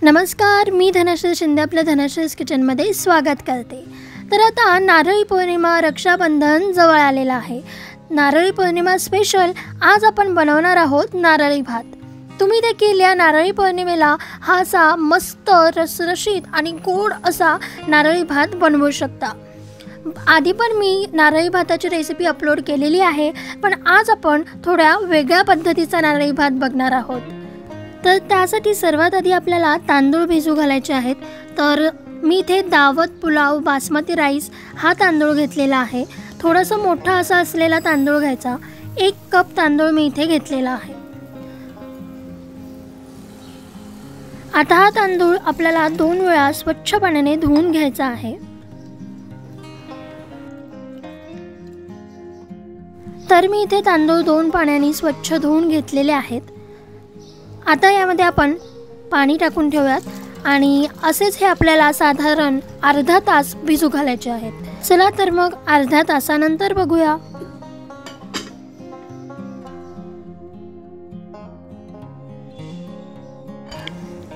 नमस्कार, मी धनश्री शिंदे आपल्या धनश्रीज किचनमध्ये स्वागत करते। तर आता नारळी पौर्णिमा, रक्षाबंधन जवळ आलेला आहे। नारळी पौर्णिमा स्पेशल आज आपण बनवणार आहोत नारळी भात। तुम्ही देखील या नारळी पौर्णिमेला हा असा मस्त रसरशीत आणि गोड असा नारळी भात बनवू शकता। आधी पण मी नारळी भाताची रेसिपी अपलोड केलेली आहे, पण आज आपण थोड्या वेगळ्या पद्धतीचा नारळी भात बघणार आहोत। तर त्यासाठी सर्वात आधी आपल्याला तांदूळ भिजू घालायचे आहेत। तर मी इथे दावत पुलाव बासमती राईस हा तांदूळ घेतलेला आहे। थोडासा मोठा असा असलेला तांदूळ घ्यायचा। 1 कप तांदूळ मी इथे घेतलेला आहे। आता हा तांदूळ आपल्याला 2 वेळा स्वच्छ पाण्याने धुवून घ्यायचा आहे। तर मी इथे तांदूळ 2 पाण्याने स्वच्छ धुवून घेतलेले आहेत। आता यामध्ये आपण पाणी टाकून ठेवूयात आणि असेच हे आपल्याला साधारण अर्धा तास भिजू घालायचे आहेत। चला तर मग अर्ध्या तासानंतर बघूया।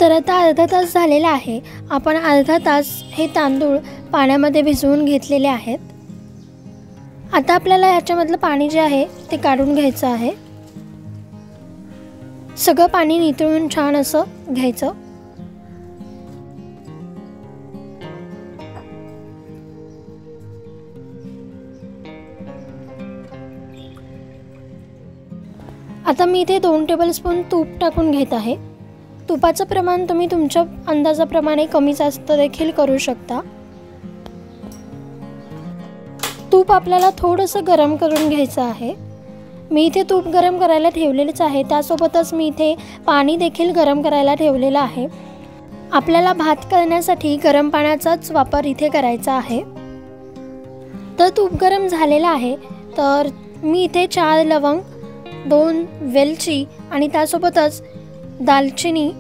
तर आता अर्धा तास झालेला आहे। आपण अर्धा तास हे तांदूळ पाण्यामध्ये भिजवून घेतलेले आहेत। आता आपल्याला याच्यामधलं पाणी जे आहे ते काढून घ्यायचं आहे। सगळं पाणी निथळून छान असं घ्यायचं। आता मी इथे 2 टेबलस्पून तूप टाकून घेत आहे। तुपाचं प्रमाण तुम्ही तुमच्या अंदाजाप्रमाणे कमी जास्त देखील करू शकता। तूप आपल्याला थोडंसं गरम करून घ्यायचं आहे। मी इथे तूप गरम करायला ठेवलेलेच आहे, त्यासोबतच मी इथे पाणी देखील गरम करायला ठेवलेलं आहे। आपल्याला भात करण्यासाठी गरम पाण्याचाच वापर इथे करायचा आहे। तर तूप गरम झालेलं आहे। तर मी इथे 4 लवंग, 2 वेलची आणि त्यासोबतच दालचिनी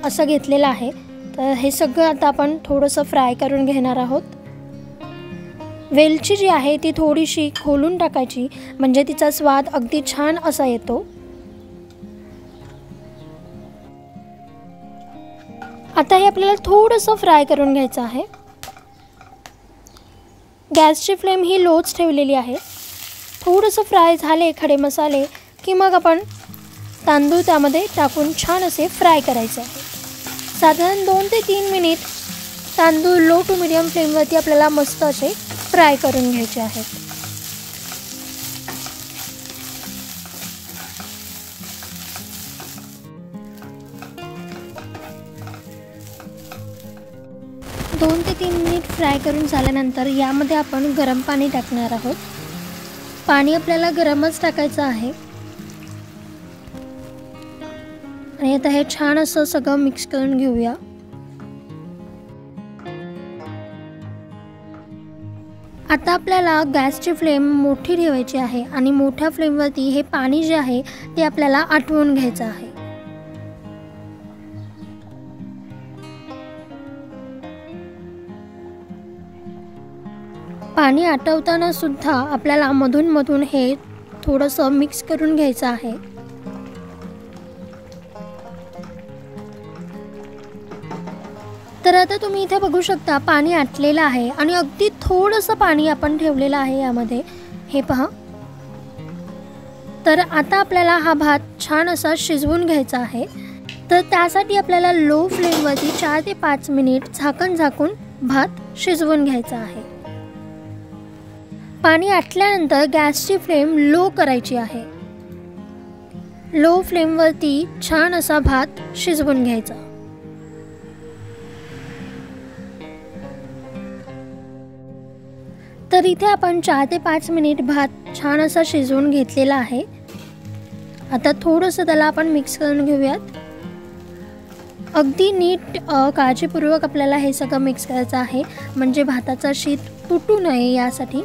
असं घेतलेलं आहे। तर हे सगळं आता आपण थोडंसं फ्राय करून घेणार आहोत। वेलची जी आहे ती थोडीशी खोलून टाकायची, म्हणजे तिचा स्वाद अगदी छान असा येतो। आता हे आपल्याला थोडंसं फ्राय करून घ्यायचं आहे। गॅसची फ्लेम ही लोच ठेवलेली आहे। थोडंसं फ्राय झाले खडे मसाले की मग आपण तांदूळ त्यामध्ये टाकून छान असे फ्राय करायचे आहे। साधारण 2 ते 3 मिनिट तांदूळ लो टू मीडियम फ्लेमवरती आपल्याला मस्त असे फ्राय करून घ्यायचे आहेत। दोन ते 3 मिनिट फ्राय करून झाल्यानंतर यामध्ये आपण गरम पाणी टाकणार आहोत। पाणी आपल्याला गरमच टाकायचं आहे आणि आता हे छान असं सगळं मिक्स करून घेऊया। आता आपल्याला गॅसची फ्लेम मोठी ठेवायची आहे आणि मोठ्या फ्लेमवरती हे पाणी जे आहे ते आपल्याला आटवून घ्यायचं आहे। पाणी आटवताना सुद्धा आपल्याला मधून मधून हे थोडंसं मिक्स करून घ्यायचं आहे। तर आता तुम्ही इथे बघू शकता पाणी आटलेलं आहे आणि अगदी थोडंसं पाणी आपण ठेवलेलं आहे यामध्ये, हे पहा। तर आता आपल्याला हा भात छान असा शिजवून घ्यायचा आहे। तर त्यासाठी आपल्याला लो फ्लेमवरती 4 ते 5 मिनिट झाकण झाकून भात शिजवून घ्यायचा आहे। पाणी आटल्यानंतर गॅसची फ्लेम लो करायची आहे। लो फ्लेमवरती छान असा भात शिजवून घ्यायचा। तर इथे आपण 4 ते 5 मिनिट भात छान असा शिजवून घेतलेला आहे। आता थोडंसं त्याला आपण मिक्स करून घेऊयात। अगदी नीट काळजीपूर्वक आपल्याला हे सगळं मिक्स करायचं आहे, म्हणजे भाताचा शीत तुटू नये यासाठी।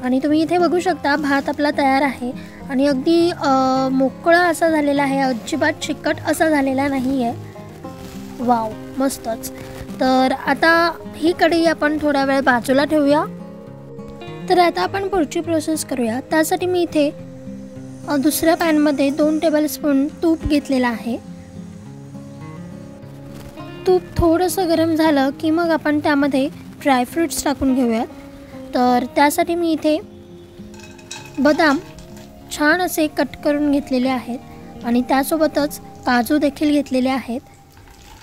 आणि तुम्ही इथे बघू शकता भात आपला तयार आहे आणि अगदी मोकळा असा झालेला आहे, अजिबात चिकट असा झालेला नाही आहे। वाव, मस्तच। तर आता ही कढई आपण थोडा वेळ बाजूला ठेवूया। तर आता आपण पुढची प्रोसेस करूया। त्यासाठी मी इथे दुसऱ्या पॅनमध्ये 2 टेबलस्पून तूप घेतलेला आहे। तूप थोडंसं गरम झालं की मग आपण त्यामध्ये ड्रायफ्रूट्स टाकून घेऊयात. तर त्यासाठी मी इथे बदाम छान असे कट करून घेतलेले आहेत आणि त्यासोबतच काजू देखील घेतलेले आहेत.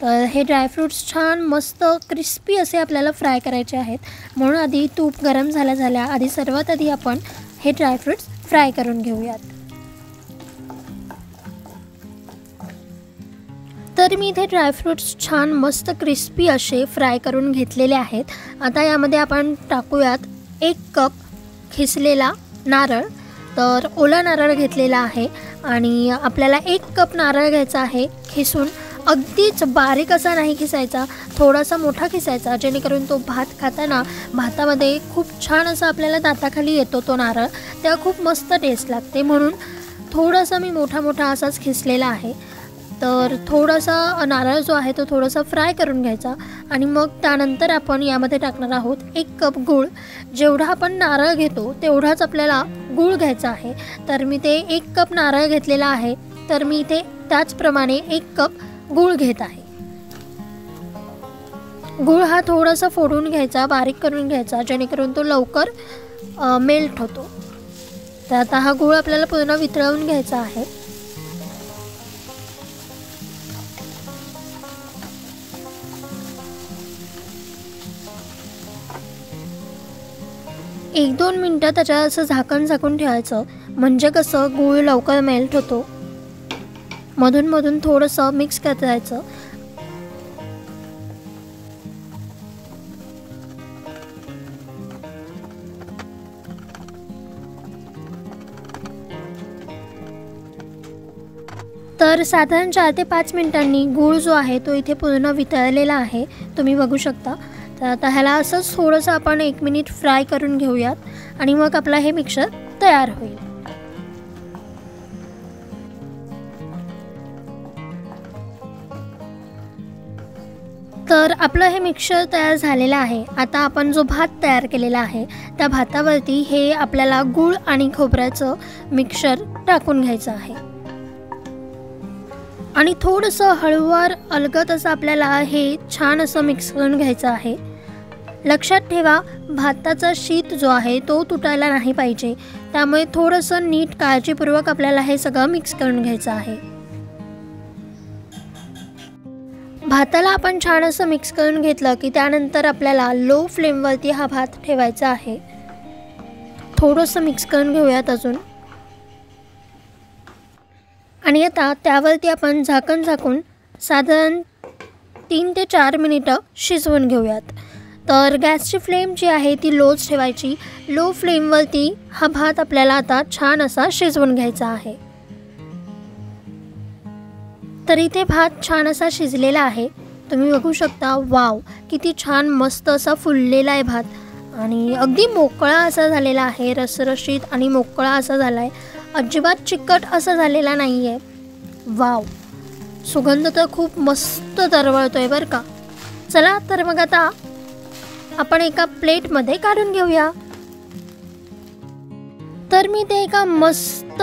तर हे ड्रायफ्रूट्स छान मस्त क्रिस्पी असे आपल्याला फ्राय करायचे आहेत. म्हणून आधी तूप गरम झाल्या आधी सर्वात आधी आपण हे ड्रायफ्रूट्स फ्राय करून घेऊयात. तर मी इथे ड्रायफ्रूट्स छान मस्त क्रिस्पी असे फ्राय करून घेतलेले आहेत. आता यामध्ये आपण टाकूयात 1 कप खिसलेला नारळ. तर ओला नारळ घेतलेला आहे आणि आपल्याला 1 कप नारळ घ्यायचा आहे खिसून. अगदीच बारीक असा नाही खिसायचा, थोडासा मोठा खिसायचा, जेणेकरून तो भात खाताना भातामध्ये खूप छान असा आपल्याला दाताखाली येतो तो नारळ, तेव्हा खूप मस्त टेस्ट लागते. म्हणून थोडासा मी मोठा असाच खिसलेला आहे. तर थोडासा नारळ जो आहे तो थोडासा फ्राय करून घ्यायचा आणि मग त्यानंतर आपण यामध्ये टाकणार आहोत 1 कप गूळ. जेवढा आपण नारळ घेतो तेवढाच आपल्याला गूळ घ्यायचा आहे. तर मी ते 1 कप नारळ घेतलेला आहे, तर मी इथे त्याचप्रमाणे 1 कप गूळ घेत आहे. गूळ हा थोडासा फोडून घ्यायचा, बारीक करून घ्यायचा, जेणेकरून तो लवकर मेल्ट होतो. तर आता हा गूळ आपल्याला पूर्ण वितळवून घ्यायचा आहे. एक 2 मिनटं त्याच्यावर असं झाकून ठेवायचं, म्हणजे कसं गूळ लवकर मेल्ट होतो. मधून थोडंसं मिक्स करत जायचं. तर साधारण 4 ते 5 मिनिटांनी गूळ जो आहे तो इथे पूर्ण वितळलेला आहे, तुम्ही बघू शकता. तर आता ह्याला असंच थोडंसं आपण 1 मिनिट फ्राय करून घेऊयात आणि मग आपला हे मिक्सर तयार होईल. तर आपलं हे मिक्सर तयार झालेलं आहे. आता आपण जो भात तयार केलेला आहे त्या भातावरती हे आपल्याला गूळ आणि खोबऱ्याचं मिक्सर टाकून घ्यायचं आहे आणि थोडंसं हळूवार अलगद असं आपल्याला हे छान असं मिक्स करून घ्यायचं आहे. लक्षात ठेवा, भाताचा शीत जो आहे तो तुटायला नाही पाहिजे, त्यामुळे थोडंसं नीट काळजीपूर्वक आपल्याला हे सगळं मिक्स करून घ्यायचं आहे. भाताला आपण छान असं मिक्स करून घेतलं की त्यानंतर आपल्याला लो फ्लेमवरती हा भात ठेवायचा आहे. थोडंसं मिक्स करून घेऊयात अजून आणि आता त्यावरती आपण झाकून साधारण 3 ते 4 मिनिटं शिजवून घेऊयात. तर गॅसची फ्लेम जी आहे ती लोच ठेवायची. लो फ्लेमवरती हा भात आपल्याला आता छान असा शिजवून घ्यायचा आहे. तर इथे भात छान असा शिजलेला आहे, तुम्ही बघू शकता. वाव, किती छान मस्त असा फुललेला आहे भात आणि अगदी मोकळा असा झालेला आहे, रसरशीत आणि मोकळा असा झाला आहे, अजिबात चिकट असा झालेला नाही आहे. वाव, सुगंध तर खूप मस्त दरवळतोय बरं का. चला तर मग आता आपण एका प्लेटमध्ये काढून घेऊया. तर मी ते एका मस्त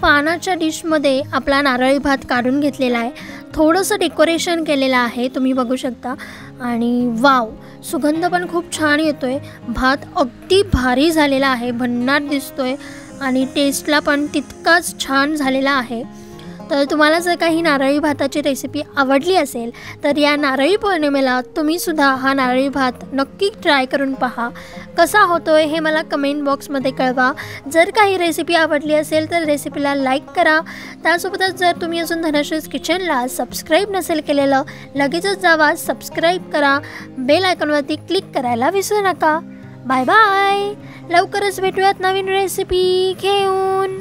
पानाच्या डिशमध्ये आपला नारळी भात काढून घेतलेला आहे. थोडंसं डेकोरेशन केलेलं आहे, तुम्ही बघू शकता. आणि वाव, सुगंध पण खूप छान येतोय. भात अगदी भारी झालेला आहे, भन्नाट दिसतोय आणि टेस्टला पण तितकाच छान झालेला आहे. तर तुम्हाला जर काही नारळी भाताची रेसिपी आवडली असेल तर या नारळी पौर्णिमेला तुम्हीसुद्धा हा नारळी भात नक्की ट्राय करून पहा. कसा होतोय हे मला कमेंट बॉक्समध्ये कळवा. जर काही रेसिपी आवडली असेल तर रेसिपीला लाईक करा. त्यासोबतच जर तुम्ही अजून धनश्रीज किचनला सबस्क्राईब नसेल केलेलं, लगेचच जावा, सबस्क्राईब करा. बेल आयकॉनवरती क्लिक करायला विसरू नका. Bye bye. लवकरच भेटूयात नवीन रेसिपी घेऊन.